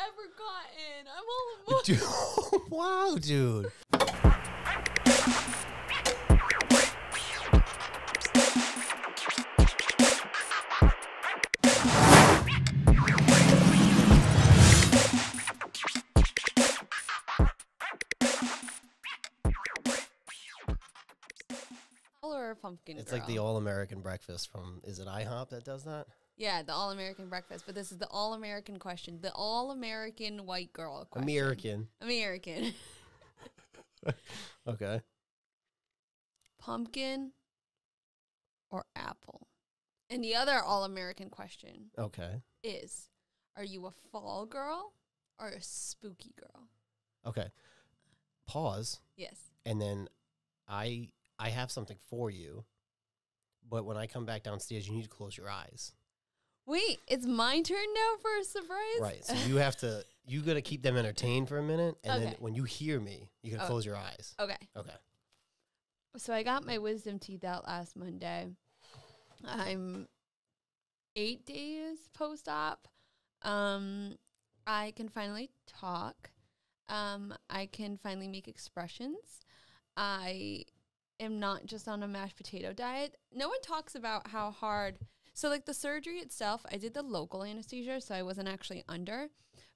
ever gotten. I'm all emotional. Dude, wow, dude. Or pumpkin It's girl. like the all-American breakfast from, is it IHOP that does that? Yeah, the all-American breakfast. But this is the all-American question. The all-American white girl question. American. Okay. Pumpkin or apple? And the other all-American question Okay. is, are you a fall girl or a spooky girl? Okay. Pause. Yes. And then I have something for you, but when I come back downstairs, you need to close your eyes. Wait, it's my turn now for a surprise? Right. So you got to keep them entertained for a minute, and then when you hear me, you can close your eyes. Okay. Okay. So I got my wisdom teeth out last Monday. I'm 8 days post-op. I can finally talk. I can finally make expressions. I am not just on a mashed potato diet. No one talks about how hard. So like the surgery itself, I did the local anesthesia, so I wasn't actually under.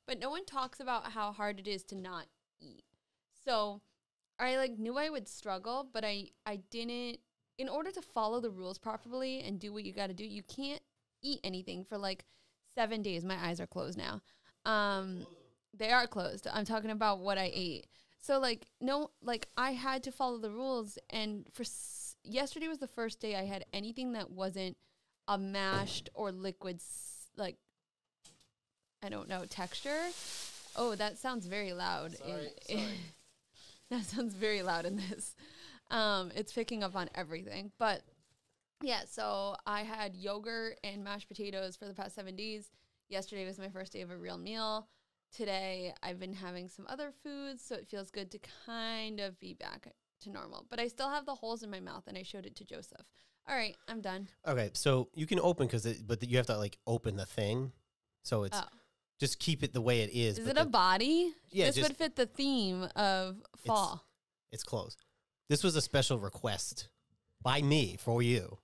But no one talks about how hard it is to not eat. So I like knew I would struggle, but I didn't. In order to follow the rules properly and do what you got to do, you can't eat anything for like 7 days. My eyes are closed now. They are closed. I'm talking about what I ate. So like I had to follow the rules, and yesterday was the first day I had anything that wasn't a mashed or liquid like I don't know texture. Oh, that sounds very loud. Sorry. That sounds very loud in this. It's picking up on everything. But yeah, so I had yogurt and mashed potatoes for the past 7 days. Yesterday was my first day of a real meal. Today I've been having some other foods, so it feels good to kind of be back to normal. But I still have the holes in my mouth, and I showed it to Joseph. All right, I'm done. Okay, so you can open but you have to like open the thing. So it's just keep it the way it is. Is it a body? Yeah, this would fit the theme of fall. It's closed. This was a special request by me for you.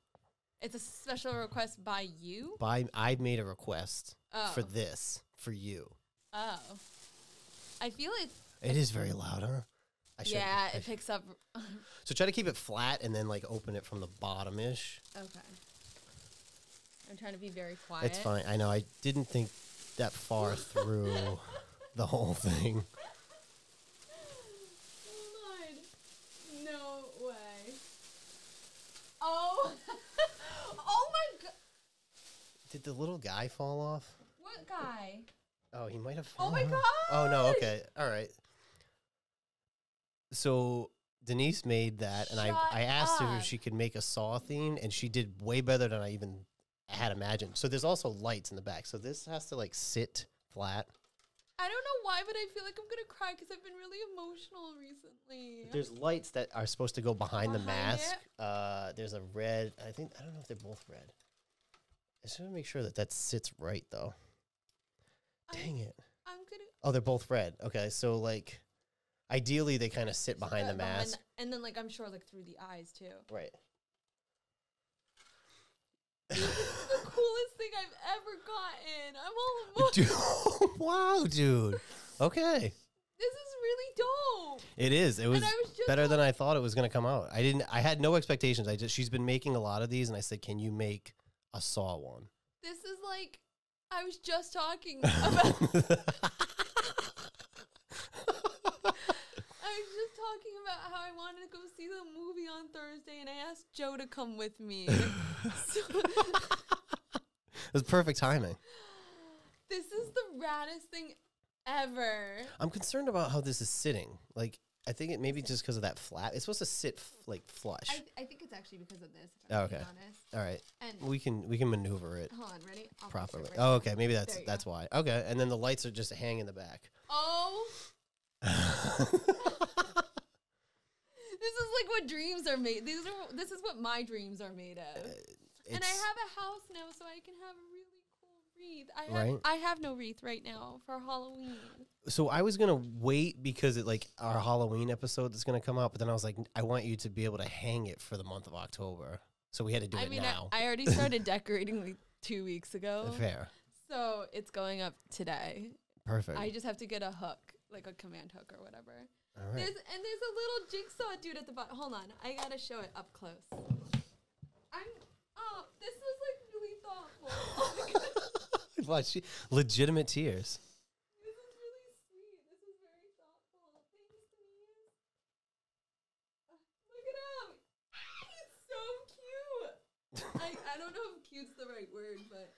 It's a special request by you? I made a request for this for you. Oh. I feel it is very loud, huh? It picks up. So try to keep it flat and then like open it from the bottom-ish. Okay. I'm trying to be very quiet. It's fine. I know. I didn't think that far through the whole thing. No way. Oh. Oh my God. Did the little guy fall off? What guy? Oh, he might have fallen. Oh my God. Oh, no. Okay. All right. So Denise made that, and I asked her if she could make a Saw theme, and she did way better than I even had imagined. So there's also lights in the back. So this has to like sit flat. I don't know why, but I feel like I'm going to cry because I've been really emotional recently. There's lights that are supposed to go behind the mask. There's a red. I don't know if they're both red. I just want to make sure that sits right, though. Dang it. I'm going to. Oh, they're both red. Okay, so like, ideally they kind of sit behind the mask. And then like, I'm sure like through the eyes too. Right. This is the coolest thing I've ever gotten. I'm all emotional. Dude, wow, dude. Okay. This is really dope. It is. It was just better than I thought it was going to come out. I had no expectations. She's been making a lot of these, and I said, "Can you make a Saw one?" This is like, I was just talking about. About how I wanted to go see the movie on Thursday, and I asked Joe to come with me. It was perfect timing. This is the raddest thing ever. I'm concerned about how this is sitting. Like, I think it maybe just because of that flap. It's supposed to sit like flush. I think it's actually because of this. If I'm being honest. All right. And we can maneuver it. Hold on, ready? Properly. Oh, okay. Maybe that's why. Okay, and then the lights are just hanging in the back. Oh. This is like what dreams are made. This is what my dreams are made of. And I have a house now, so I can have a really cool wreath. Right? I have no wreath right now for Halloween. So I was gonna wait because our Halloween episode that's gonna come out, but then I was like, I want you to be able to hang it for the month of October. So we had to do it now. I already started decorating like 2 weeks ago. Fair. So it's going up today. Perfect. I just have to get a hook, like a command hook or whatever. All right. There's a little jigsaw dude at the bottom. Hold on, I gotta show it up close. This was like really thoughtful. Watch, legitimate tears. This is really sweet. This is very thoughtful. Thanks, Denise. Look at him. He's so cute. I don't know if cute's the right word, but.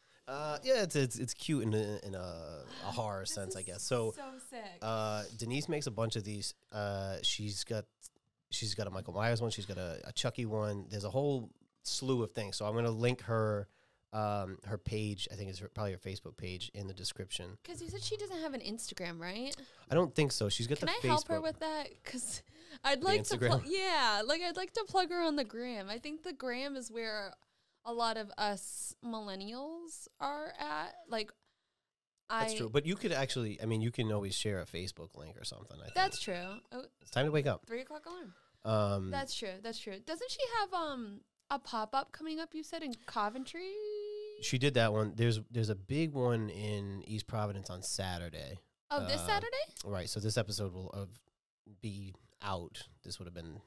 Yeah, it's cute in a horror sense, I guess. So sick. Denise makes a bunch of these. She's got a Michael Myers one. She's got a Chucky one. There's a whole slew of things. So I'm gonna link her page. I think it's probably her Facebook page in the description. Because you said she doesn't have an Instagram, right? I don't think so. She's got Can the I Facebook. help her with that? Because I'd like to plug. Yeah, like I'd like to plug her on the gram. I think the gram is where a lot of us millennials are at. Like, That's true. But you could actually, you can always share a Facebook link or something. I think. That's true. Oh, it's time to wake up. 3 o'clock alarm. That's true. Doesn't she have a pop-up coming up, you said, in Coventry? She did that one. There's a big one in East Providence on Saturday. Oh, this Saturday? Right. So this episode will be out. This would have been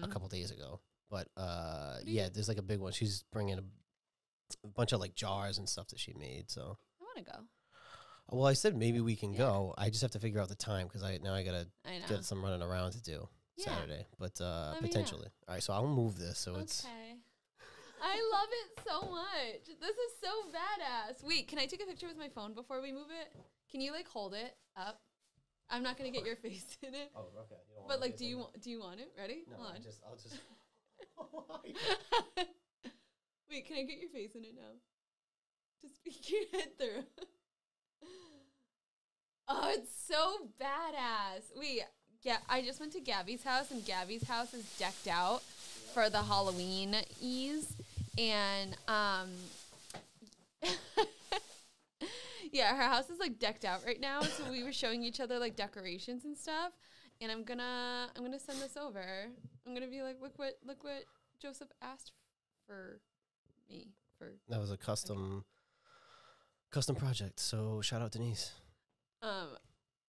a couple days ago. But yeah, there's like a big one. She's bringing a bunch of like jars and stuff that she made. So I want to go. Well, I said maybe we can go. I just have to figure out the time because I gotta get some running around to do Saturday. But potentially. All right, so I'll move this so it's. I love it so much. This is so badass. Wait, can I take a picture with my phone before we move it? Can you like hold it up? I'm not gonna get your face in it. Oh, okay. But like, do you want it? Ready? No, I'll just. Wait, can I get your face in it now? Just peek your head through. Oh, it's so badass. Wait, yeah, I just went to Gabby's house, and Gabby's house is decked out for the Halloween ease, and yeah, her house is like decked out right now. So we were showing each other like decorations and stuff, and I'm gonna send this over. I'm gonna be like, look what Joseph asked for me for. That was a custom project. So shout out Denise.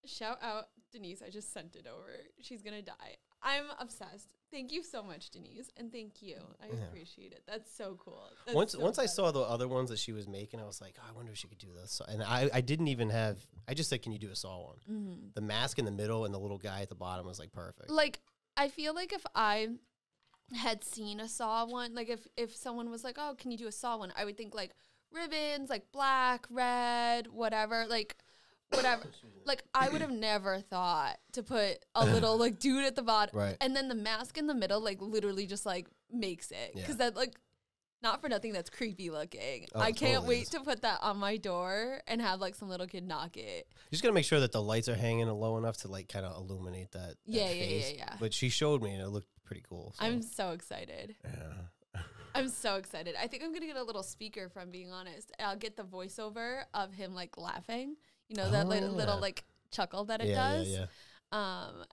Shout out Denise. I just sent it over. She's gonna die. I'm obsessed. Thank you so much, Denise, and thank you. I appreciate it. That's so cool. Once I saw the other ones that she was making, I was like, oh, I wonder if she could do this. And I didn't even have. I just said, can you do a saw one? Mm-hmm. The mask in the middle and the little guy at the bottom was like perfect. Like I feel like if I had seen a saw one, like if someone was like, oh, can you do a saw one? I would think like ribbons, like black, red, whatever, like. Whatever, like I would have never thought to put a little like dude at the bottom, right? And then the mask in the middle, like literally just like makes it because that like not for nothing that's creepy looking. I can't wait to put that on my door and have like some little kid knock it. You just gotta make sure that the lights are hanging low enough to like kind of illuminate that. Yeah. But she showed me and it looked pretty cool. So. I'm so excited. Yeah. I'm so excited. I think I'm gonna get a little speaker. If I'm being honest, I'll get the voiceover of him like laughing. You know, that little like chuckle that it does. Yeah.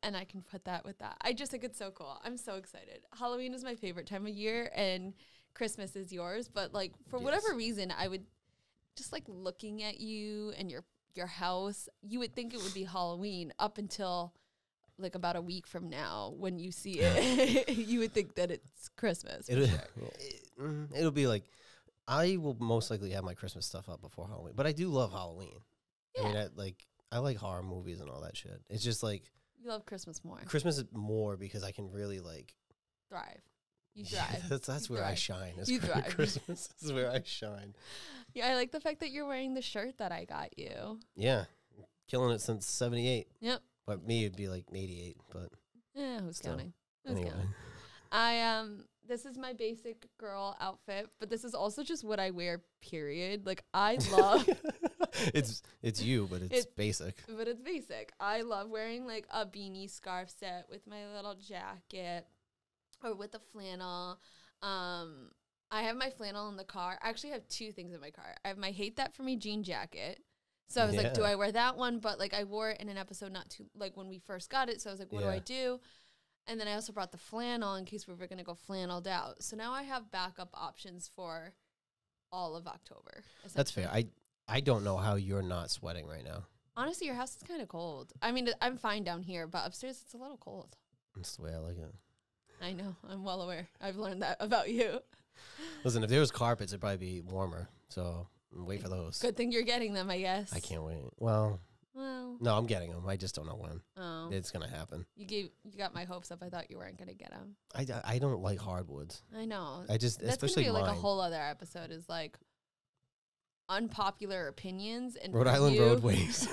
And I can put that with that. I just think it's so cool. I'm so excited. Halloween is my favorite time of year and Christmas is yours. But like for whatever reason, I would just like looking at you and your house, you would think it would be Halloween up until like about a week from now when you see it. You would think that it's Christmas. It'll be like, I will most likely have my Christmas stuff up before Halloween. But I do love Halloween. Yeah. I mean, I like horror movies and all that shit. It's just like you love Christmas more. Christmas is more because I can really like thrive. You thrive. That's where I shine. You thrive. Christmas is where I shine. Yeah, I like the fact that you're wearing the shirt that I got you. Yeah, killing it since '78. Yep. But me, it'd be like '88. But yeah, who's counting? Anyway. This is my basic girl outfit, but this is also just what I wear, period. Like, I love... It's you, but it's basic. But it's basic. I love wearing, like, a beanie scarf set with my little jacket or with a flannel. I have my flannel in the car. I actually have two things in my car. I have my Hate That For Me jean jacket. So I was like, do I wear that one? But like I wore it in an episode not too, like when we first got it. So I was like, what do I do? And then I also brought the flannel in case we were going to go flanneled out. So now I have backup options for all of October. That's fair. I don't know how you're not sweating right now. Honestly, your house is kind of cold. I mean, I'm fine down here, but upstairs it's a little cold. That's the way I like it. I know. I'm well aware. I've learned that about you. Listen, if there was carpets, it'd probably be warmer. So wait for those. Good thing you're getting them, I guess. I can't wait. Well, no, I'm getting them. I just don't know when. Oh, it's gonna happen. You got my hopes up. I thought you weren't gonna get them. I don't like hardwoods. I know. That's gonna especially be mine. like a whole other episode. Is like unpopular opinions and Rhode Island roadways.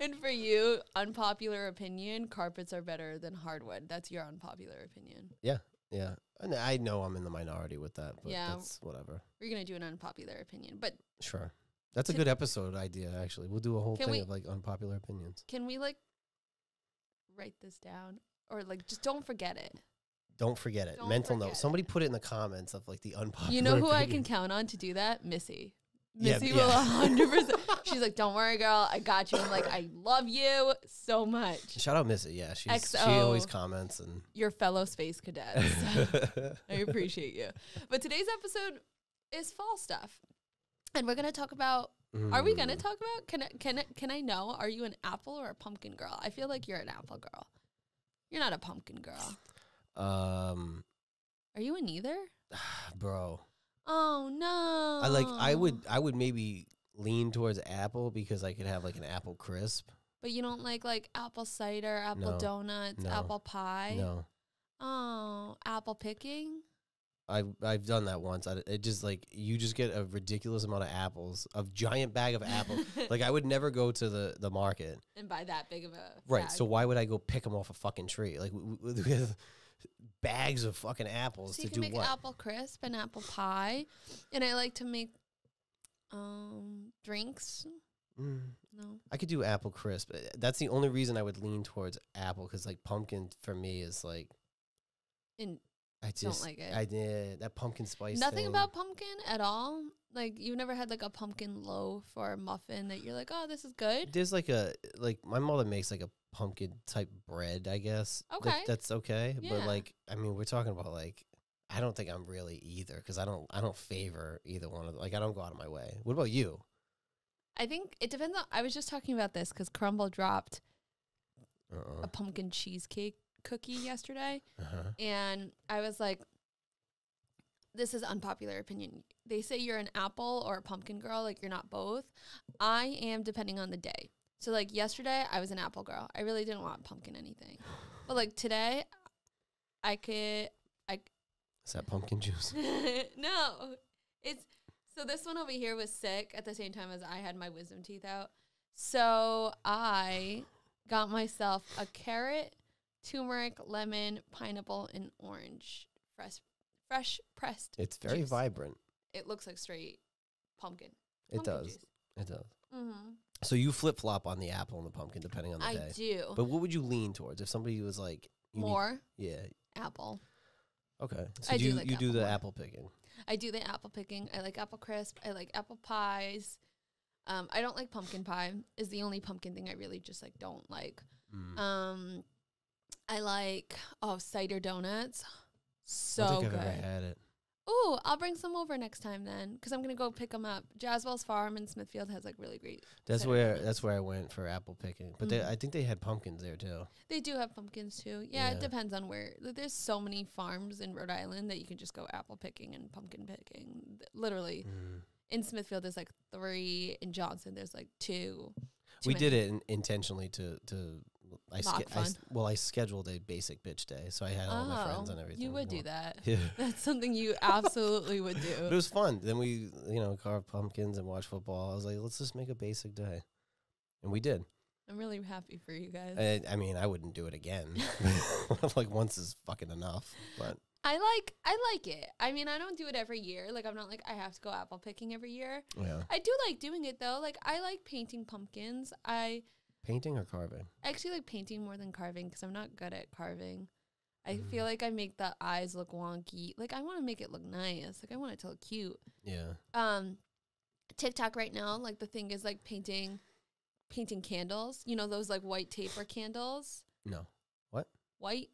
And for you, unpopular opinion: carpets are better than hardwood. That's your unpopular opinion. Yeah. And I know I'm in the minority with that, but that's whatever. We're gonna do an unpopular opinion, but sure. That's a good episode idea, actually. We'll do a whole thing of like unpopular opinions. Can we like write this down or like just don't forget it? Don't forget it. Mental note. Somebody put it in the comments of like the unpopular. You know who opinion. I can count on to do that? Missy. Missy will 100%. She's like, don't worry, girl. I got you. I'm like, I love you so much. Shout out Missy. Yeah, she always comments and your fellow space cadets. I appreciate you. But today's episode is fall stuff. And we're gonna talk about. Are we gonna talk about? Can I know? Are you an apple or a pumpkin girl? I feel like you're an apple girl. You're not a pumpkin girl. Are you a neither? Bro. Oh no. I would maybe lean towards apple because I could have like an apple crisp. But you don't like apple cider, apple donuts, apple pie. No. Oh, apple picking. I've done that once. It just like you just get a ridiculous amount of apples, a giant bag of apples. Like I would never go to the market and buy that big of a right. bag. So why would I go pick them off a fucking tree? Like we have bags of fucking apples so to you can do make what? Apple crisp and apple pie, and I like to make drinks. No, I could do apple crisp. That's the only reason I would lean towards apple because like pumpkin for me is like. I just don't like it. I did that pumpkin spice. Nothing thing. about pumpkin at all. Like you've never had like a pumpkin loaf or a muffin that you're like, oh, this is good. There's like my mother makes like a pumpkin type bread. I guess. Okay, that's okay. Yeah. But like, I mean, we're talking about like, I don't think I'm really either because I don't favor either one of them. Like, I don't go out of my way. What about you? I think it depends on. I was just talking about this because Crumble dropped a pumpkin cheesecake cookie yesterday, and I was like, this is unpopular opinion. They say you're an apple or a pumpkin girl, like you're not both. I am depending on the day. So like yesterday I was an apple girl. I really didn't want pumpkin anything. But like today is that pumpkin juice? No. So this one over here was sick at the same time as I had my wisdom teeth out. So I got myself a carrot, turmeric, lemon, pineapple, and orange fresh pressed. It's very vibrant. It looks like straight pumpkin. It does. Juice. It does. Mm-hmm. So you flip flop on the apple and the pumpkin depending on the day. I do. But what would you lean towards if somebody was like more? Yeah. Apple. Okay. So you do the apple picking. I do the apple picking. I like apple crisp. I like apple pies. I don't like pumpkin pie. Is the only pumpkin thing I really just like don't like. I like cider donuts. So I don't think good. I've ever had it. Ooh, I'll bring some over next time then, because I'm gonna go pick them up. Jaswell's Farm in Smithfield has like really great. That's where I went for apple picking. But I think they had pumpkins there too. They do have pumpkins too. Yeah, it depends on where. There's so many farms in Rhode Island that you can just go apple picking and pumpkin picking. Literally, in Smithfield there's like 3. In Johnson there's like 2. We did it intentionally to. I scheduled a basic bitch day, so I had all my friends and everything. You would do that. Yeah. That's something you absolutely would do. But it was fun. Then we, carved pumpkins and watched football. I was like, let's just make a basic day, and we did. I'm really happy for you guys. I mean, I wouldn't do it again. Like once is fucking enough. But I like it. I mean, I don't do it every year. Like I'm not like I have to go apple picking every year. Yeah. I do like doing it though. Like I like painting pumpkins. Painting or carving? I actually like painting more than carving because I'm not good at carving. I feel like I make the eyes look wonky. Like, I want to make it look nice. Like, I want it to look cute. Yeah. TikTok right now, like, the thing is, like, painting candles. You know, those, like, white taper candles? No. What? White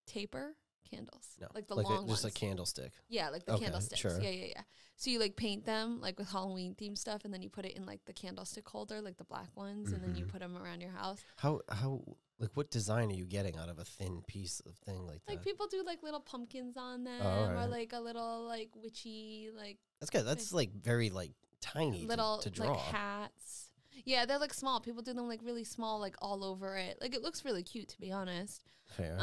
taper candles. No. Like, the like long ones. Just a candlestick. Yeah, like the Okay, candlesticks. sure. Yeah. So you, like, paint them, like, with Halloween themed stuff, and then you put it in, like, the candlestick holder, like the black ones, and then you put them around your house. How like what design are you getting out of a thin piece of thing like that? Like, people do, like, little pumpkins on them, right. or, like, a little, like, witchy, like... That's good. That's, like, very, like, tiny little, to draw. like, hats. Yeah, they're, like, small. People do them, like, really small, like, all over it. Like, it looks really cute, to be honest. Fair.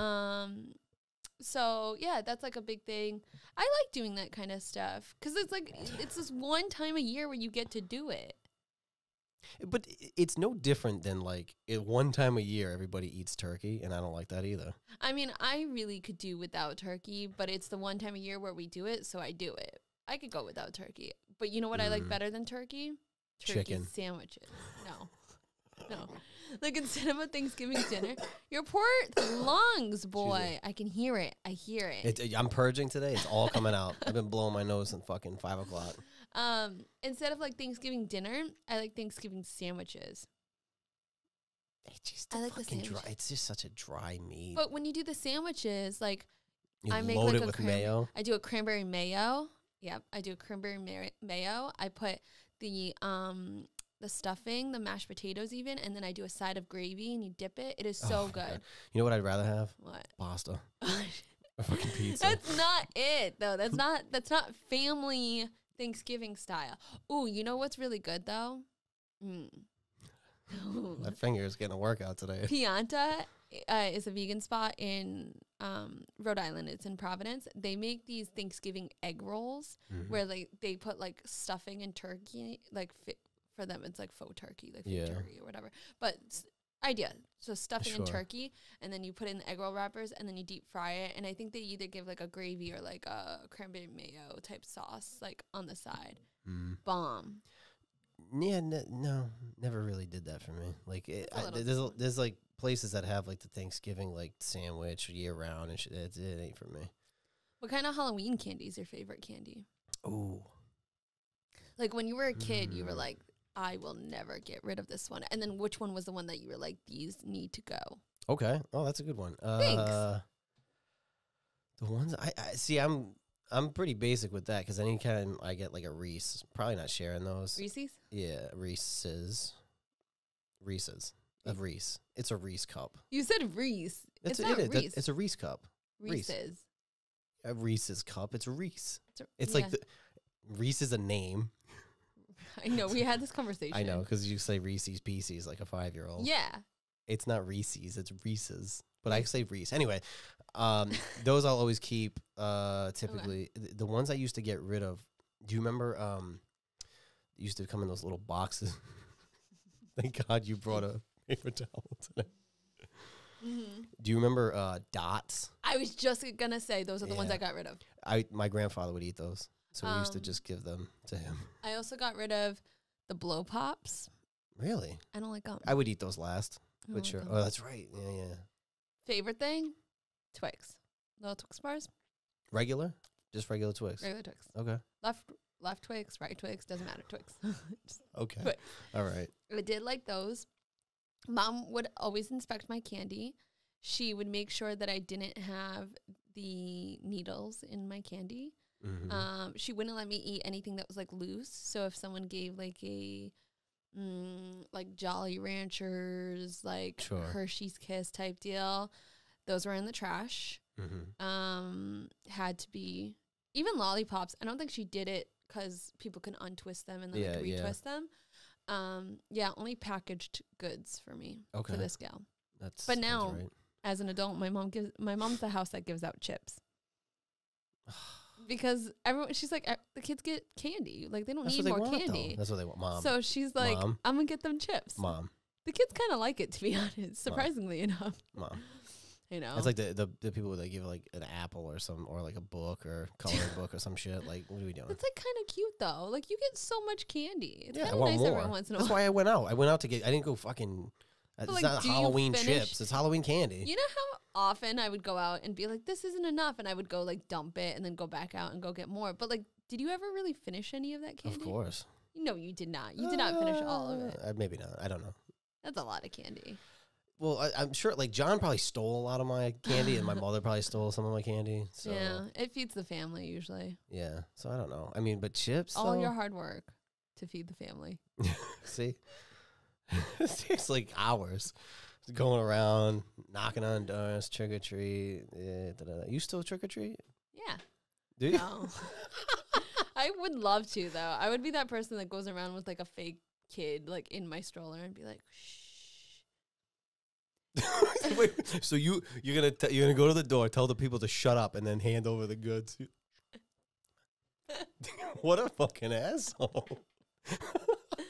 So, yeah, that's, like, a big thing. I like doing that kind of stuff, because it's, like, it's this one time a year where you get to do it. But it's no different than, like, one time a year everybody eats turkey, and I don't like that either. I mean, I really could do without turkey, but it's the one time a year where we do it, so I do it. I could go without turkey. But you know what I like better than turkey? Turkey Chicken. sandwiches. No. Like, instead of a Thanksgiving dinner, your poor lungs, boy. I can hear it. I hear it. I'm purging today. It's all coming out. I've been blowing my nose since fucking 5 o'clock. Instead of, like, Thanksgiving dinner, I like Thanksgiving sandwiches. It's just I like the fucking dry. sandwiches. It's just such a dry meat. But when you do the sandwiches, like, You I make load like it a with mayo. I do a cranberry mayo. Yep, I do a cranberry mayo. I put the stuffing, the mashed potatoes even, and then I do a side of gravy and you dip it. It is so good. God. You know what I'd rather have? What? Pasta. Or fucking pizza. That's not it though. That's not family Thanksgiving style. Ooh, you know what's really good though? My finger is getting a workout today. Pianta is a vegan spot in Rhode Island. It's in Providence. They make these Thanksgiving egg rolls where they put like stuffing and turkey. Like for them, it's like faux turkey, like fake turkey or whatever. But idea. So stuffing and turkey, and then you put in the egg roll wrappers, and then you deep fry it. And I think they either give like a gravy or like a cranberry mayo type sauce like on the side. Bomb. Yeah, no, never really did that for me. Like, there's like places that have like the Thanksgiving like sandwich year round and shit. It ain't for me. What kind of Halloween candy is your favorite candy? Ooh, like when you were a kid, you were like, I will never get rid of this one. And then which one was the one that you were like, these need to go? Okay. Oh, that's a good one. Thanks. The ones I see, I'm pretty basic with that because anytime I get like a Reese, probably not sharing those. Reese's? Yeah, Reese's. A Reese. It's a Reese cup. You said Reese. It's not Reese. It's a Reese cup. Reese's. A Reese's cup. It's a Reese. It's yeah. like Reese is a name. I know. We had this conversation. I know because you say Reese's Pieces like a 5-year-old. Yeah. It's not Reese's. It's Reese's. But I say Reese. Anyway, those I'll always keep. Typically, the ones I used to get rid of. Do you remember? They used to come in those little boxes. Thank God you brought a paper towel today. Do you remember dots? I was just gonna say those are the ones I got rid of. My grandfather would eat those, so we used to just give them to him. I also got rid of the blow pops. Really? I don't like them. I would eat those last. But like sure. them. Oh, that's right. Yeah. Favorite thing? Twix. Little Twix bars. Regular? Just regular Twix. Regular Twix. Okay. Left Twix, right Twix, doesn't matter. Twix. Okay. Twix. All right. I did like those. Mom would always inspect my candy. She would make sure that I didn't have the needles in my candy. Mm-hmm. She wouldn't let me eat anything that was like loose. So if someone gave like a like Jolly Ranchers, like Hershey's Kiss type deal, those were in the trash. Had to be even lollipops. I don't think she did it because people can untwist them and then like retwist them. Only packaged goods for me for this gal. But now, as an adult, my mom's the house that gives out chips. Because she's like, the kids get candy. Like, they don't need more candy. That's what they want, Mom. So she's like, I'm going to get them chips. Mom. The kids kind of like it, to be honest, surprisingly enough. Mom. You know? It's like the people that give like an apple or like a book or coloring book or some shit. Like, what are we doing? It's like kind of cute, though. Like, you get so much candy. It's I kind of want nice more. every once in a while. That's why I went out. I didn't go fucking... It's like, not do you Halloween finish- chips. It's Halloween candy. You know how often I would go out and be like, this isn't enough, and I would go like dump it and then go back out and go get more. But like, did you ever really finish any of that candy? Of course. No, you did not. You did not finish all of it. Maybe not. I don't know. That's a lot of candy. Well, I'm sure, like, John probably stole a lot of my candy, and my mother probably stole some of my candy. So Yeah, it feeds the family usually. yeah. So I don't know. I mean, but chips, All though? your hard work to feed the family. See? It takes, like, hours. Going around, knocking on doors, trick-or-treat. You still trick-or-treat? Yeah. Do you? No. I would love to, though. I would be that person that goes around with like a fake kid like in my stroller and be like, shh. Wait, so you're gonna go to the door, tell the people to shut up, and then hand over the goods. What a fucking asshole!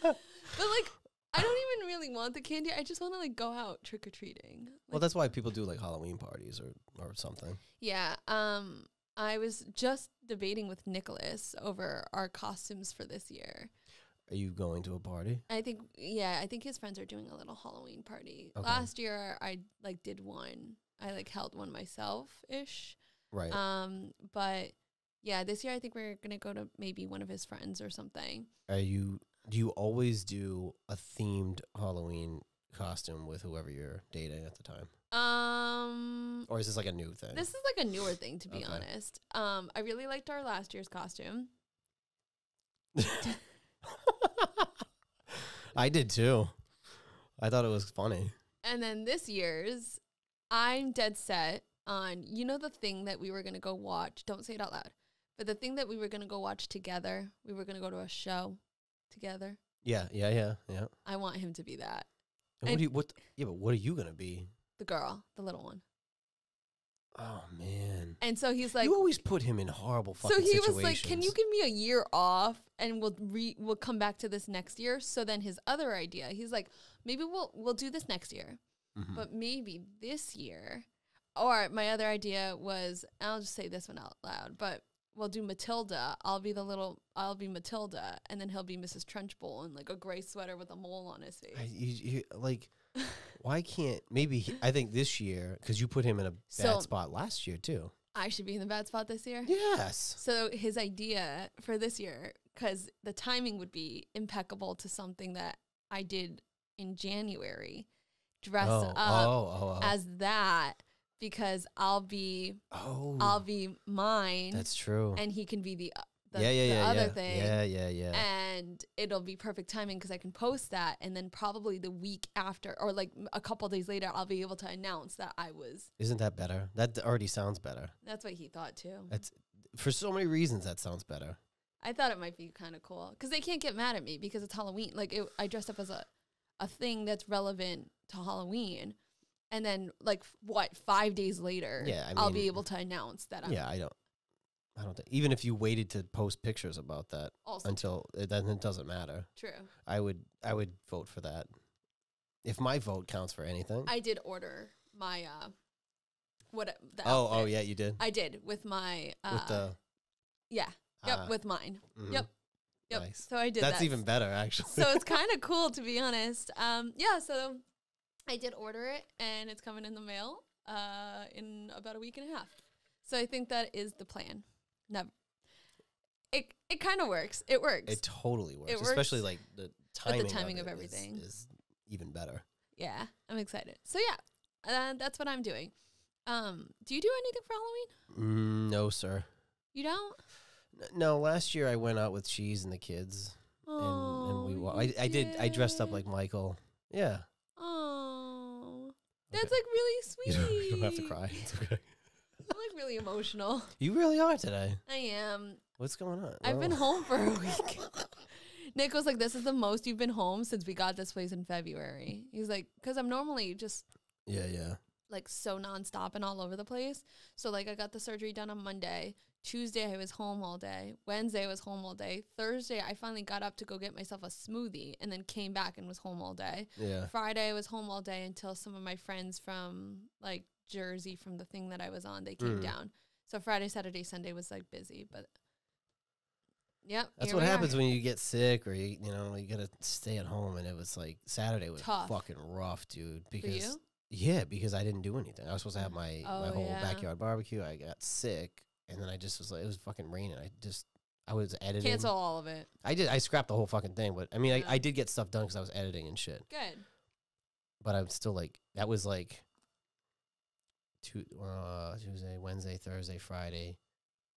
But like, I don't even really want the candy. I just want to like go out trick or treating. Well, that's why people do like Halloween parties or something. Yeah. I was just debating with Nicholas over our costumes for this year. Are you going to a party? I think his friends are doing a little Halloween party. Okay. Last year I like did one. I like held one myself-ish. Right. But yeah, this year I think we're going to go to maybe one of his friends or something. Do you always do a themed Halloween costume with whoever you're dating at the time? Or is this like a new thing? This is like a newer thing, to be Okay. honest. I really liked our last year's costume. I did too. I thought it was funny. And then this year's, I'm dead set on, you know, the thing that we were going to go watch. Don't say it out loud. But the thing that we were going to go watch together, we were going to go to a show together. Yeah. I want him to be that. And but what are you gonna be? The girl, the little one. Oh man. And so he's like, you always put him in horrible fucking so he situations. was like, can you give me a year off and we'll come back to this next year? So then his other idea, he's like, maybe we'll do this next year, but maybe this year. Or my other idea was, I'll just say this one out loud, but we'll do Matilda. I'll be Matilda, and then he'll be Mrs. Trunchbull in like a gray sweater with a mole on his face. Why can't I think this year, because you put him in a bad spot last year too. I should be in the bad spot this year? Yes. So his idea for this year, because the timing would be impeccable to something that I did in January, dress up as that, because I'll be mine. That's true. And he can be the other thing. Yeah. And it'll be perfect timing because I can post that, and then probably the week after, or like a couple days later, I'll be able to announce that I was. Isn't that better? That already sounds better. That's what he thought too. That's for so many reasons. That sounds better. I thought it might be kind of cool because they can't get mad at me because it's Halloween. Like I dressed up as a thing that's relevant to Halloween. And then, 5 days later, I'll be able to announce that I'm... Yeah, I don't think... Even if you waited to post pictures about that then it doesn't matter. True. I would vote for that. If my vote counts for anything. I did order my... outfit. Yeah, you did? I did, with my... with the... Yeah. Yep, with mine. Mm-hmm. Yep. Nice. So I did that. That's even better, actually. So it's kind of cool, to be honest. So... I did order it, and it's coming in the mail in about a week and a half. So I think that is the plan. No, it kind of works. It works. It totally works. It works, especially like the timing. But the timing of everything is even better. Yeah, I'm excited. So yeah, that's what I'm doing. Do you do anything for Halloween? No, sir. You don't? No. Last year I went out with Cheese and the kids, and I did. I dressed up like Michael. Yeah. That's like really sweet. You don't have to cry. It's okay. I'm like really emotional. You really are today. I am. What's going on? I've been home for a week. Nick was like, this is the most you've been home since we got this place in February. He's like, because I'm normally just like so nonstop and all over the place. So like I got the surgery done on Monday. Tuesday I was home all day. Wednesday I was home all day. Thursday I finally got up to go get myself a smoothie and then came back and was home all day. Yeah. Friday I was home all day until some of my friends from like Jersey, from the thing that I was on, they came down. So Friday, Saturday, Sunday was like busy, but Yep. That's here what we happens are. when you get sick or you gotta stay at home. And it was like Saturday was Tough. fucking rough, dude. For Because you? yeah, because I didn't do anything. I was supposed to have my Oh, whole yeah. backyard barbecue. I got sick, and then I just was like, it was fucking raining. I was editing. Cancel all of it. I scrapped the whole fucking thing, but I mean, Yeah. I did get stuff done because I was editing and shit. Good. But I'm still like, that was like Tuesday, Wednesday, Thursday, Friday,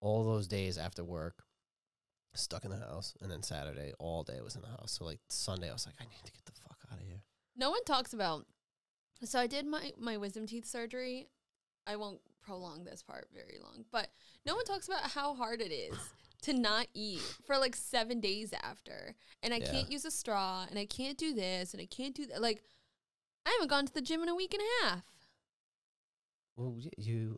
all those days after work, stuck in the house, and then Saturday all day was in the house. So like Sunday, I was like, I need to get the fuck out of here. No one talks about. So I did my wisdom teeth surgery. I won't prolong this part very long, but no one talks about how hard it is to not eat for like 7 days after. And I can't use a straw, and I can't do this, and I can't do that. Like, I haven't gone to the gym in a week and a half. Well, you're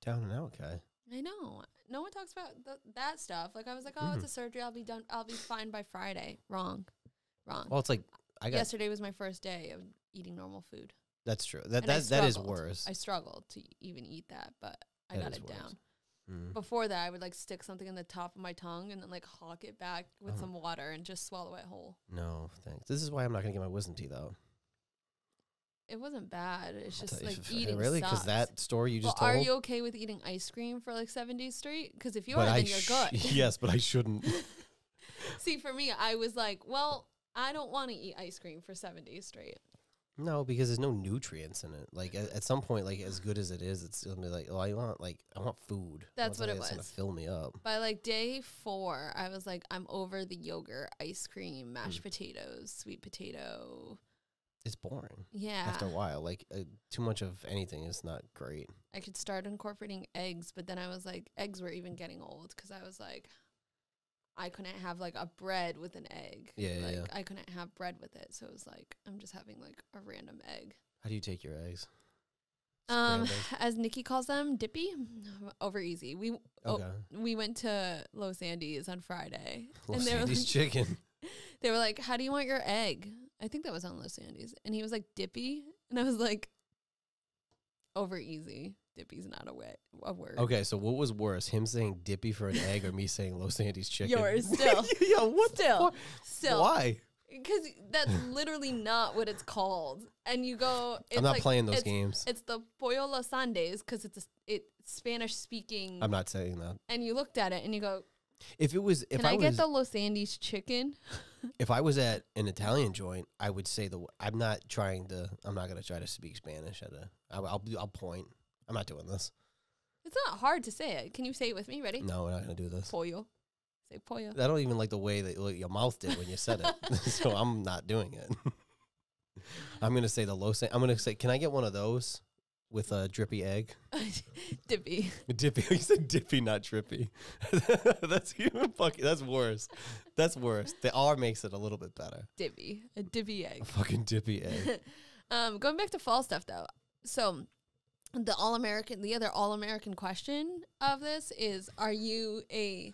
down and out, guy. I know. No one talks about that stuff. Like, I was like, oh, it's a surgery. I'll be done. I'll be fine by Friday. Wrong. Well, it's like Yesterday was my first day of eating normal food. That's true. And That is worse. I struggled to even eat that, but I got it down. Mm. Before that, I would like stick something in the top of my tongue and then like hawk it back with some water and just swallow it whole. No, thanks. This is why I'm not gonna get my wisdom teeth out. It wasn't bad. It's just like If- eating really, sucks. because that story you just Are told. you okay with eating ice cream for like 7 days straight? Because if you But are, I then you're good. yes, but I shouldn't. See, for me, I was like, well, I don't want to eat ice cream for 7 days straight. No, because there's no nutrients in it. Like at some point, like as good as it is, it's gonna be like, oh, I want food. That's what it It's gonna was. fill me up. By like day 4, I was like, I'm over the yogurt, ice cream, mashed potatoes, sweet potato. It's boring. Yeah. After a while, like too much of anything is not great. I could start incorporating eggs, but then I was like, eggs were even getting old because I was like, I couldn't have like a bread with an egg. Yeah, like yeah. I couldn't have bread with it, so it was like I'm just having like a random egg. How do you take your eggs? Scrambled? As Nikki calls them, dippy, over easy. Okay. We went to Los Andes on Friday, Los they were Andes like, chicken. they were like, "How do you want your egg?" I think that was on Los Andes, and he was like, "Dippy," and I was like, "Over easy." Dippy's not a word. Okay, so what was worse, him saying dippy for an egg or me saying Los Andes chicken? Yours still. Yeah, what Still. the fuck? Still. Why? Because that's literally not what it's called. And you go, it's I'm not like, playing those games. It's the Pollo Los Andes because it's Spanish speaking. I'm not saying that. And you looked at it and you go, If can I get the Los Andes chicken? if I was at an Italian joint, I would say I'm not going to try to speak Spanish I'll point. I'm not doing this. It's not hard to say it. Can you say it with me? Ready? No, we're not going to do this. Pollo. Say pollo. I don't even like the way that your mouth did when you said it. So I'm not doing it. I'm going to say I'm going to say, can I get one of those with a drippy egg? Dippy. Dippy. You said dippy, not drippy. That's even fucking, that's worse. That's worse. The R makes it a little bit better. Dippy. A dippy egg. A fucking dippy egg. Going back to fall stuff though. So the other all-American question of this is, are you a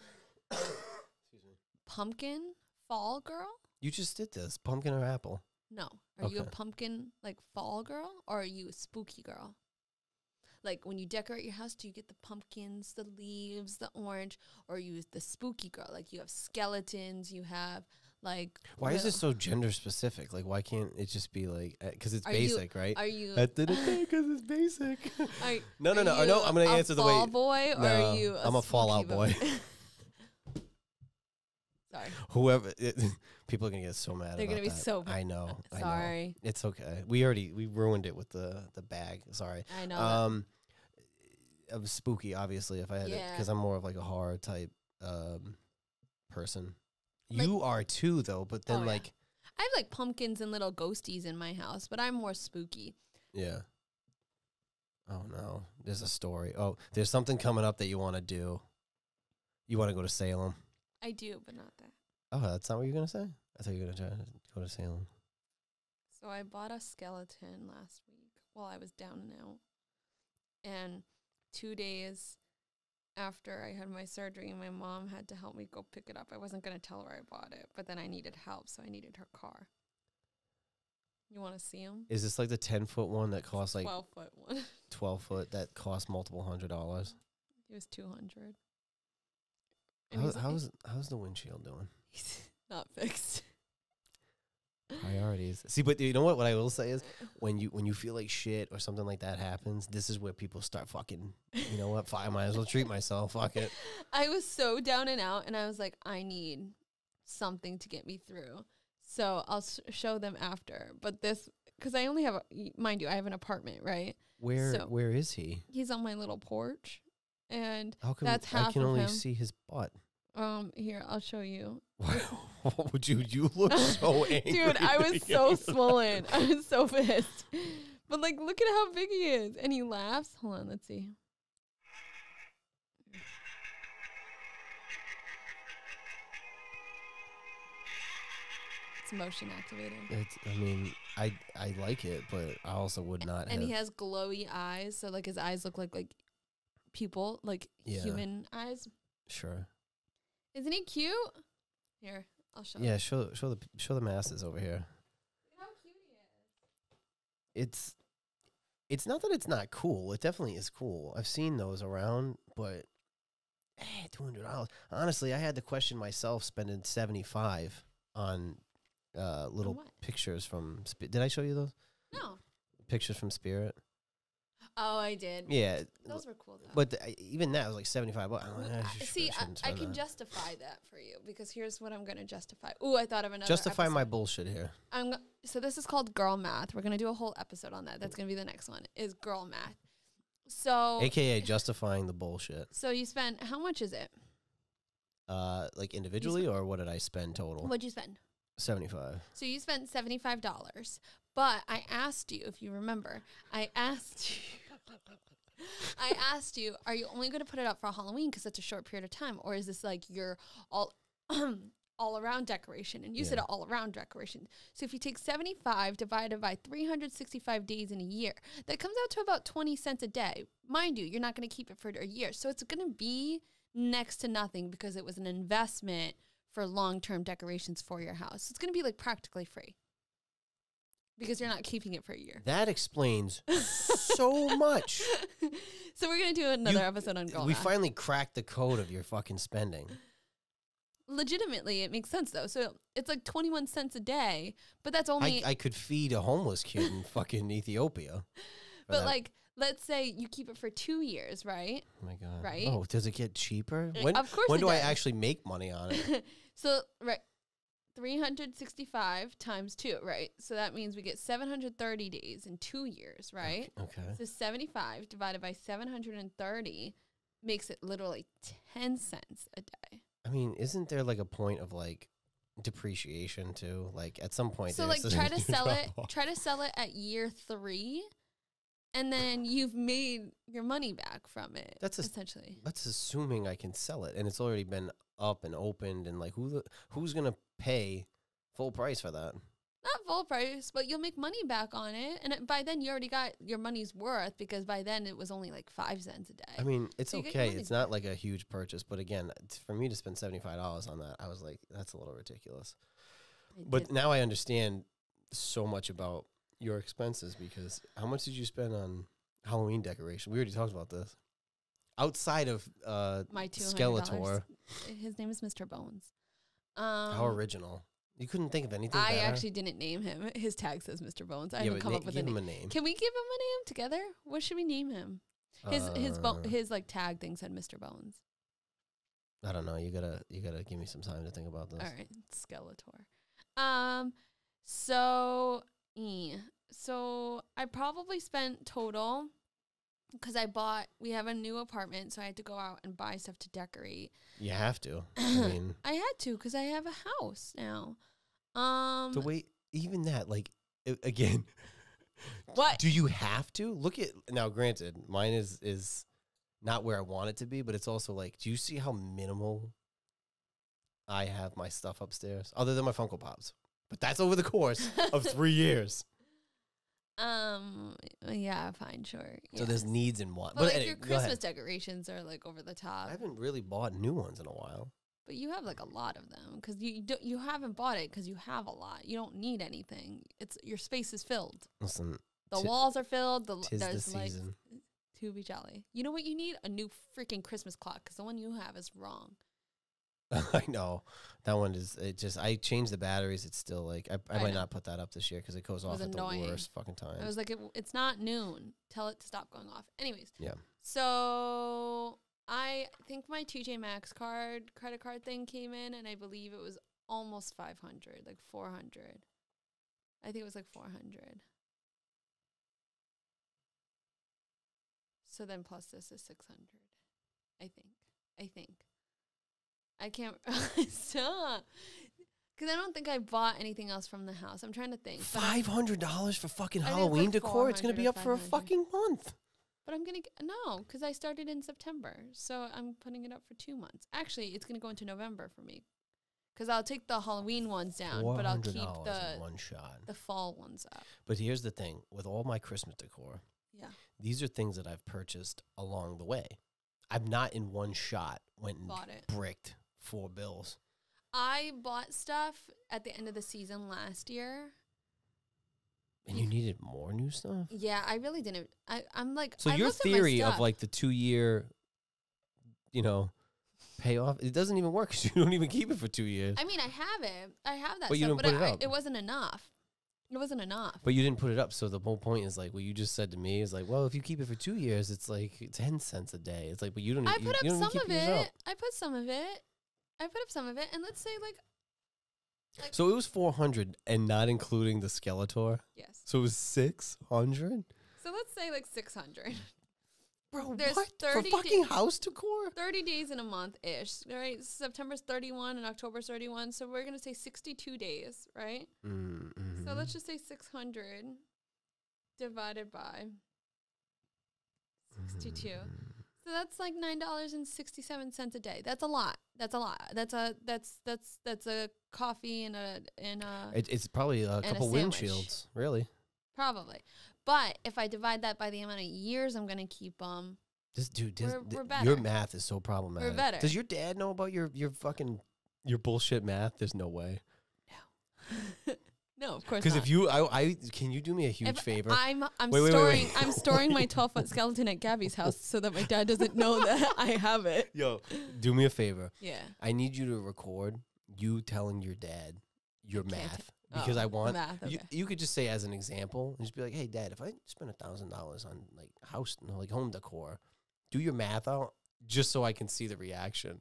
pumpkin fall girl? You just did this. Pumpkin or apple? No. Are you a Okay. pumpkin like fall girl, or are you a spooky girl? Like when you decorate your house, do you get the pumpkins, the leaves, the orange, or are you the spooky girl? Like you have skeletons, you have like. Why is this so gender specific? Like, why can't it just be like, because it's basic, right? Are you? Because it's basic. No. are No, you I'm going to a answer the way. fall boy, or No, are you? I'm a fallout boy. Sorry. Whoever, people are going to get so mad. They're going to be so mad. I know. Sorry. It's okay. We ruined it with the bag. Sorry. I know. It was spooky, obviously, if I had it, Yeah. because I'm more of like a horror type person. Like- You are too, though, but then Oh, yeah. like, I have like pumpkins and little ghosties in my house, but I'm more spooky. yeah. Oh no, there's a story. Oh, there's something coming up that you want to do. You want to go to Salem. I do, but not that. Oh, that's not what you're going to say? I thought you were going to try to go to Salem. So I bought a skeleton last week while I was down and out. And 2 days after I had my surgery, my mom had to help me go pick it up. I wasn't going to tell her I bought it, but then I needed help, so I needed her car. You want to see him? Is this like the 10-foot one that costs like 12-foot one. 12 foot that costs multiple $100s? It was $200. And he's like, How's the windshield doing? he's not fixed. Priorities. See, but you know what? What I will say is, when you feel like shit or something like that happens, this is where people start fucking. You know what? I might as well treat myself. Fuck it. I was so down and out, and I was like, I need something to get me through. So I'll show them after. But this, because I only have, mind you, I have an apartment, right? Where is he? He's on my little porch, and How come that's half I can of only him. see his butt? Here, I'll show you. What would you look so angry? Dude, I was so swollen. I was so pissed. But like, look at how big he is. And he laughs. Hold on, let's see. It's motion activated. I like it, but I also would not. And he has glowy eyes, so like his eyes look like people, like human eyes. Sure. Isn't he cute? Here, I'll show. Yeah, show the masses over here. Look how cute he is. It's not that it's not cool. It definitely is cool. I've seen those around, but $200. Honestly, I had to question myself spending $75 on little pictures from. Did I show you those? No. Pictures from Spirit. Oh, I did. Yeah, those were cool though. but even that was like $75. See, I can justify that for you because here's what I'm gonna justify. Ooh, I thought of another. Justify episode. my bullshit here. So this is called girl math. We're gonna do a whole episode on that. That's gonna be the next one. Is girl math. So, AKA justifying the bullshit. So you spent, how much is it? Like individually, or what did I spend total? What'd you spend? 75. So you spent $75. But I asked you, if you remember, I asked you, are you only going to put it up for Halloween because it's a short period of time? Or is this like your all around decoration? And you said all around decoration. So if you take 75 divided by 365 days in a year, that comes out to about 20 cents a day. Mind you, you're not going to keep it for a year. So it's going to be next to nothing because it was an investment for long-term decorations for your house. It's going to be like practically free because you're not keeping it for a year. That explains so much. So we're going to do another episode on girl We math. finally cracked the code of your fucking spending. Legitimately, it makes sense though. So it's like 21 cents a day, but that's only... I could feed a homeless kid in fucking Ethiopia. But like, let's say you keep it for 2 years, right? Oh my God. Right? Oh, does it get cheaper? Of course when it do I does. actually make money on it? So, right, 365 times 2, right? So that means we get 730 days in 2 years, right? Okay. So 75 divided by 730 makes it literally 10 cents a day. I mean, isn't there like a point of like depreciation too? Like at some point, So like try to sell it at year 3, and then you've made your money back from it. That's essentially. That's assuming I can sell it, and it's already been up and opened, and like who's gonna pay full price for that? Not full price, but you'll make money back on it, and by then you already got your money's worth because by then it was only like 5 cents a day. I mean, it's So okay. It's not like a huge purchase, but again, for me to spend $75 on that, I was like, that's a little ridiculous. But now I understand so much about your expenses because how much did you spend on Halloween decoration? We already talked about this. Outside of my $200. Skeletor. His name is Mr. Bones. How original. You couldn't think of anything I better? actually didn't name him. His tag says Mr. Bones. I haven't come up with give him a name. Can we give him a name together? What should we name him? His like tag thing said Mr. Bones. I don't know. You gotta give me some time to think about this. All right, Skeletor. So I probably spent total because we have a new apartment, so I had to go out and buy stuff to decorate. You have to. I mean, I had to because I have a house now. the way even that, like, again, what do you have to look at now? Granted, mine is not where I want it to be, but it's also like, do you see how minimal I have my stuff upstairs, other than my Funko Pops? But that's over the course of 3 years. Yeah, fine, sure. So there's needs and wants. But like anyway, your Christmas decorations are like over the top. I haven't really bought new ones in a while. But you have like a lot of them because you haven't bought it because you have a lot. You don't need anything. It's your space is filled. Listen, the walls are filled. Tis there's the like season. to be jolly. You know what you need? A new freaking Christmas clock because the one you have is wrong. I know. That one is, it just, I changed the batteries. It's still like, I might not put that up this year because it goes off at annoying. the worst fucking time. I was like, it's not noon. Tell it to stop going off. Anyways. Yeah. So I think my TJ Maxx credit card thing came in, and I believe it was almost 500, like 400. I think it was like 400. So then plus this is 600. I think. I can't stop. Because I don't think I bought anything else from the house. I'm trying to think. $500 for fucking I think it's Halloween like decor? It's going to be 400 or up for a 500. fucking month. But I'm going to, no, because I started in September. So I'm putting it up for 2 months. Actually, it's going to go into November for me. Because I'll take the Halloween ones down, but I'll keep in one shot. the fall ones up. But here's the thing. With all my Christmas decor, Yeah. these are things that I've purchased along the way. I've not in one shot went and Bought it. bricked 4 bills. I bought stuff at the end of the season last year. And you needed more new stuff? Yeah, I really didn't. I'm like, So I your looked at my theory of stuff. like the 2-year, payoff, it doesn't even work because you don't even keep it for 2 years. I mean, I have it. I have that But you stuff, don't but put it up. it wasn't enough. It wasn't enough. But you didn't put it up. So the whole point is like what you just said to me is like, well, if you keep it for 2 years, it's like 10 cents a day. It's like, but you don't. I you put up don't even some keep of yours it. up. I put some of it. And let's say like So it was 400 and not including the Skeletor. yes. So it was 600. So let's say like 600. Bro, There's what? 30 for fucking house decor? 30 days in a month ish, right? September's 31 and October's 31. So we're going to say 62 days, right? Mm-hmm. So let's just say 600 divided by 62. So that's like $9.67 a day. That's a lot. That's a coffee and a It's probably a couple sandwich. windshields, really. probably. But if I divide that by the amount of years I'm going to keep them, we're better. Your math is so problematic. We're better. Does your dad know about your bullshit math? There's no way. no, of course Because not. if you, can you do me a huge favor? I'm Wait. I'm storing my 12-foot skeleton at Gabby's house so that my dad doesn't know that I have it. Yo, do me a favor. Yeah. I need you to record you telling your dad your math. Because I want math, okay. you could just say as an example and just be like, hey Dad, if I spend $1,000 on like house, like home decor, do your math out just so I can see the reaction.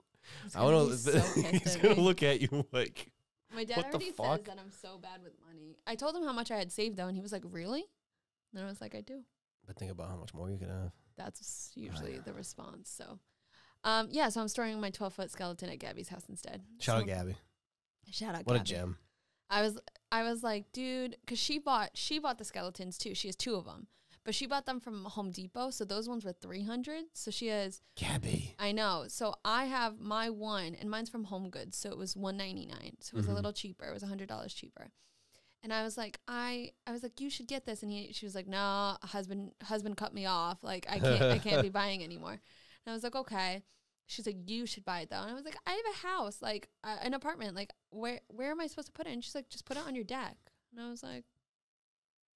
I want to. He's gonna look at you like. My dad what the already fuck? says that I'm so bad with money. I told him how much I had saved though, and he was like, "Really?" And I was like, "I do." But think about how much more you could have. That's usually the response. So, yeah. So I'm storing my 12-foot skeleton at Gabby's house instead. Shout out Gabby. Shout out. What Gabby. a gem. I was like, dude, because she bought the skeletons too. She has 2 of them, but she bought them from Home Depot. So those ones were $300. So she has Gabby. I know. So I have my one, and mine's from Home Goods. So it was $199. So it was a little cheaper. It was $100 cheaper. And I was like, you should get this. And she was like, no, husband ap me off. Like I can't be buying anymore. And I was like, okay. She's like, you should buy it though. And I was like, I have a house, like an apartment. Like where am I supposed to put it? And she's like, just put it on your deck. And I was like,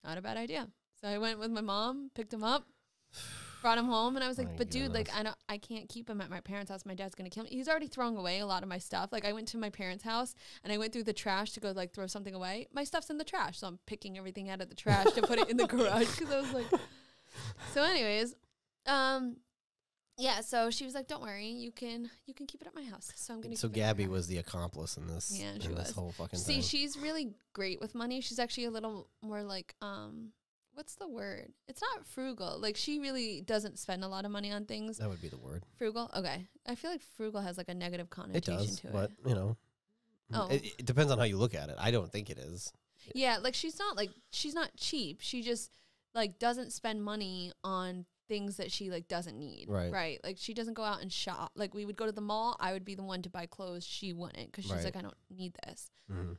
not a bad idea. So I went with my mom, picked him up, brought him home, and I was like, but dude, like I can't keep him at my parents' house. My dad's gonna kill me. He's already throwing away a lot of my stuff. Like I went to my parents' house and I went through the trash to go like throw something away. My stuff's in the trash, so I'm picking everything out of the trash to put it in the garage because I was like. So, anyways, yeah. So she was like, "Don't worry, you can keep it at my house." So I'm gonna. So keep it at Gabby her was the accomplice in this. Yeah, in she this was. whole fucking See, thing. she's really great with money. She's actually a little more like what's the word? It's not frugal. Like she really doesn't spend a lot of money on things. That would be the word. Frugal? Okay. I feel like frugal has like a negative It connotation does, to but it. it depends on how you look at it. I don't think it is. Yeah, like she's not cheap. She just like doesn't spend money on things that she like doesn't need. Right. Like she doesn't go out and shop. Like we would go to the mall. I would be the one to buy clothes. She wouldn't because she's like, I don't need this. Mm-hmm.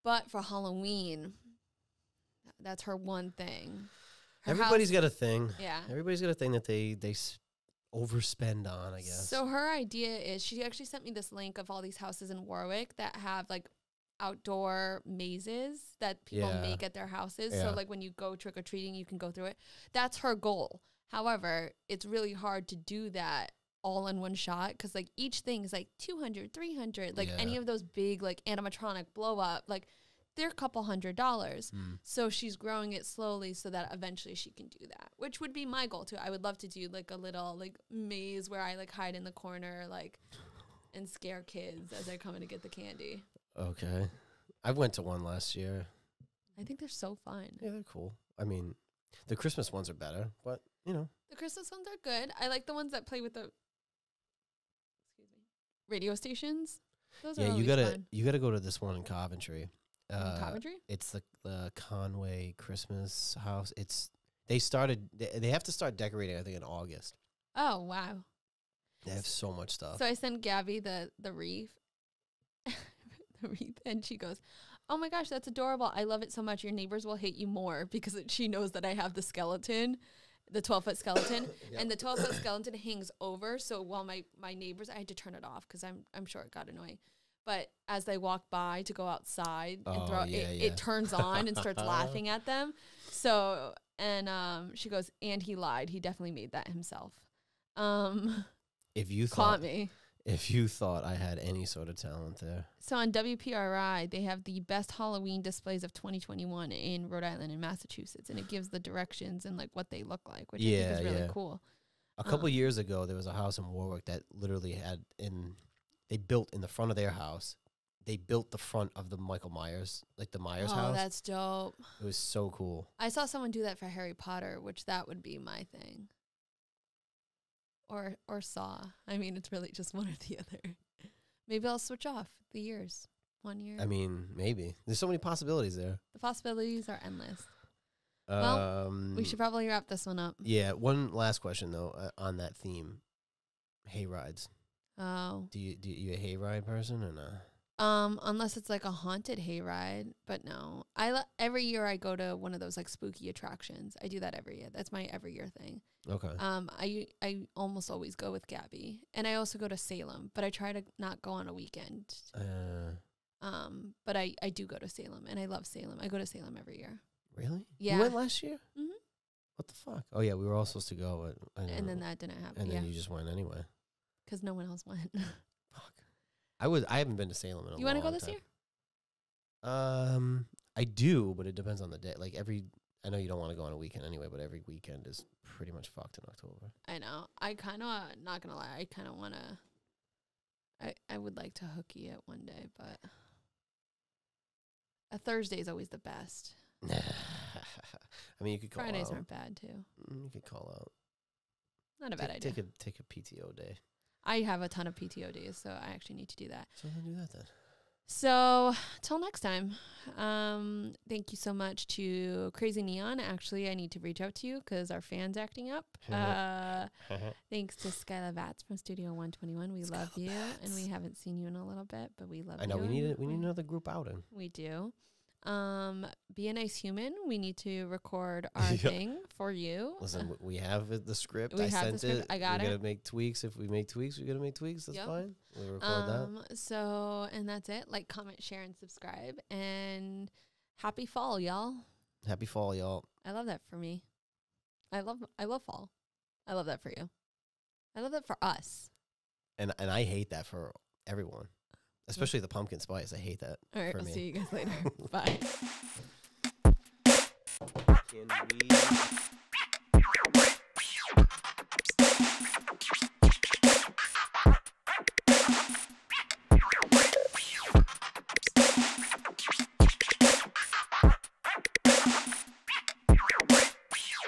But for Halloween, that's her one thing. Everybody's got a thing. Yeah. Everybody's got a thing that they overspend on, I guess. So her idea is she actually sent me this link of all these houses in Warwick that have like outdoor mazes that people make at their houses. Yeah. So like when you go trick-or-treating, you can go through it. That's her goal. However, it's really hard to do that all in one shot because like each thing is like 200, 300, like any Yeah. of those big like animatronic blow up, like they're a couple $100. So she's growing it slowly so that eventually she can do that, which would be my goal too. I would love to do like a little like maze where I like hide in the corner like and scare kids as they're coming to get the candy. Okay. I went to one last year. I think they're so fun. Yeah, they're cool. I mean, the Christmas ones are better, but, you know. The Christmas ones are good. I like the ones that play with the radio stations. Those are Yeah, always fun. you gotta go to this one in Coventry. Coventry? It's the Conway Christmas house. They have to start decorating, I think, in August. Oh, wow. They have so much stuff. So I sent Gabby the wreath. The wreath, and she goes, "Oh my gosh, that's adorable. I love it so much. Your neighbors will hate you more," because she knows that I have the skeleton, the 12-foot skeleton, Yep. and the 12-foot skeleton hangs over. So while my neighbors, I had to turn it off because I'm sure it got annoying. But as they walk by to go outside and throw it turns on and starts laughing at them. So and she goes, "And he lied. He definitely made that himself." If you Caught me. If you thought I had any sort of talent there. So on WPRI, they have the best Halloween displays of 2021 in Rhode Island and Massachusetts, and it gives the directions and like what they look like, which I think is really cool. A couple years ago, there was a house in Warwick that literally they built in the front of their house. They built the front of the Michael Myers, like the Myers house. Oh, that's dope. It was so cool. I saw someone do that for Harry Potter, which that would be my thing. Or Saw. I mean, it's really just one or the other. Maybe I'll switch off the years. 1 year. I mean, maybe. There's so many possibilities there. The possibilities are endless. Well, we should probably wrap this one up. Yeah, one last question, though, on that theme. Hay rides. Oh. Do you a hayride person or not? Unless it's like a haunted hayride, but no. Every year I go to one of those like spooky attractions. I do that every year. That's my every year thing. Okay. I almost always go with Gabby, and I also go to Salem, but I try to not go on a weekend. But I do go to Salem, and I love Salem. I go to Salem every year. Really? Yeah. You went last year? Mm-hmm. What the fuck? Oh yeah, we were all supposed to go, but And then that didn't happen. and then you just went anyway. Because no one else went. Fuck. I haven't been to Salem in a long time. You want to go this year? I do, but it depends on the day. Like I know you don't want to go on a weekend anyway, but every weekend is pretty much fucked in October. I know. I kind of, not going to lie, I kind of want to, I would like to hooky it one day, but a Thursday is always the best. I mean, you could call Fridays out. aren't bad, too. You could call out. Not a bad idea. Take a PTO day. I have a ton of PTO days, so I actually need to do that. So then do that then. So, till next time. Thank you so much to Crazy Neon. Actually, I need to reach out to you because our fan's acting up. Thanks to Skylar Batz from Studio 121. We love you, and we haven't seen you in a little bit, but we love you. I know we need another group outing. We do. Be a nice human. We need to record our thing for you. Listen, we have the script. We I have the sent script. it. I got we it. gotta make tweaks. If we make tweaks, we gotta make tweaks. That's fine. We'll record that. So, and that's it. Like, comment, share, and subscribe. And happy fall, y'all. Happy fall, y'all. I love that for me. I love fall. I love that for you. I love that for us. And I hate that for everyone. Especially the pumpkin spice. I hate that. All right, for I'll me. see you guys later. Bye. Can we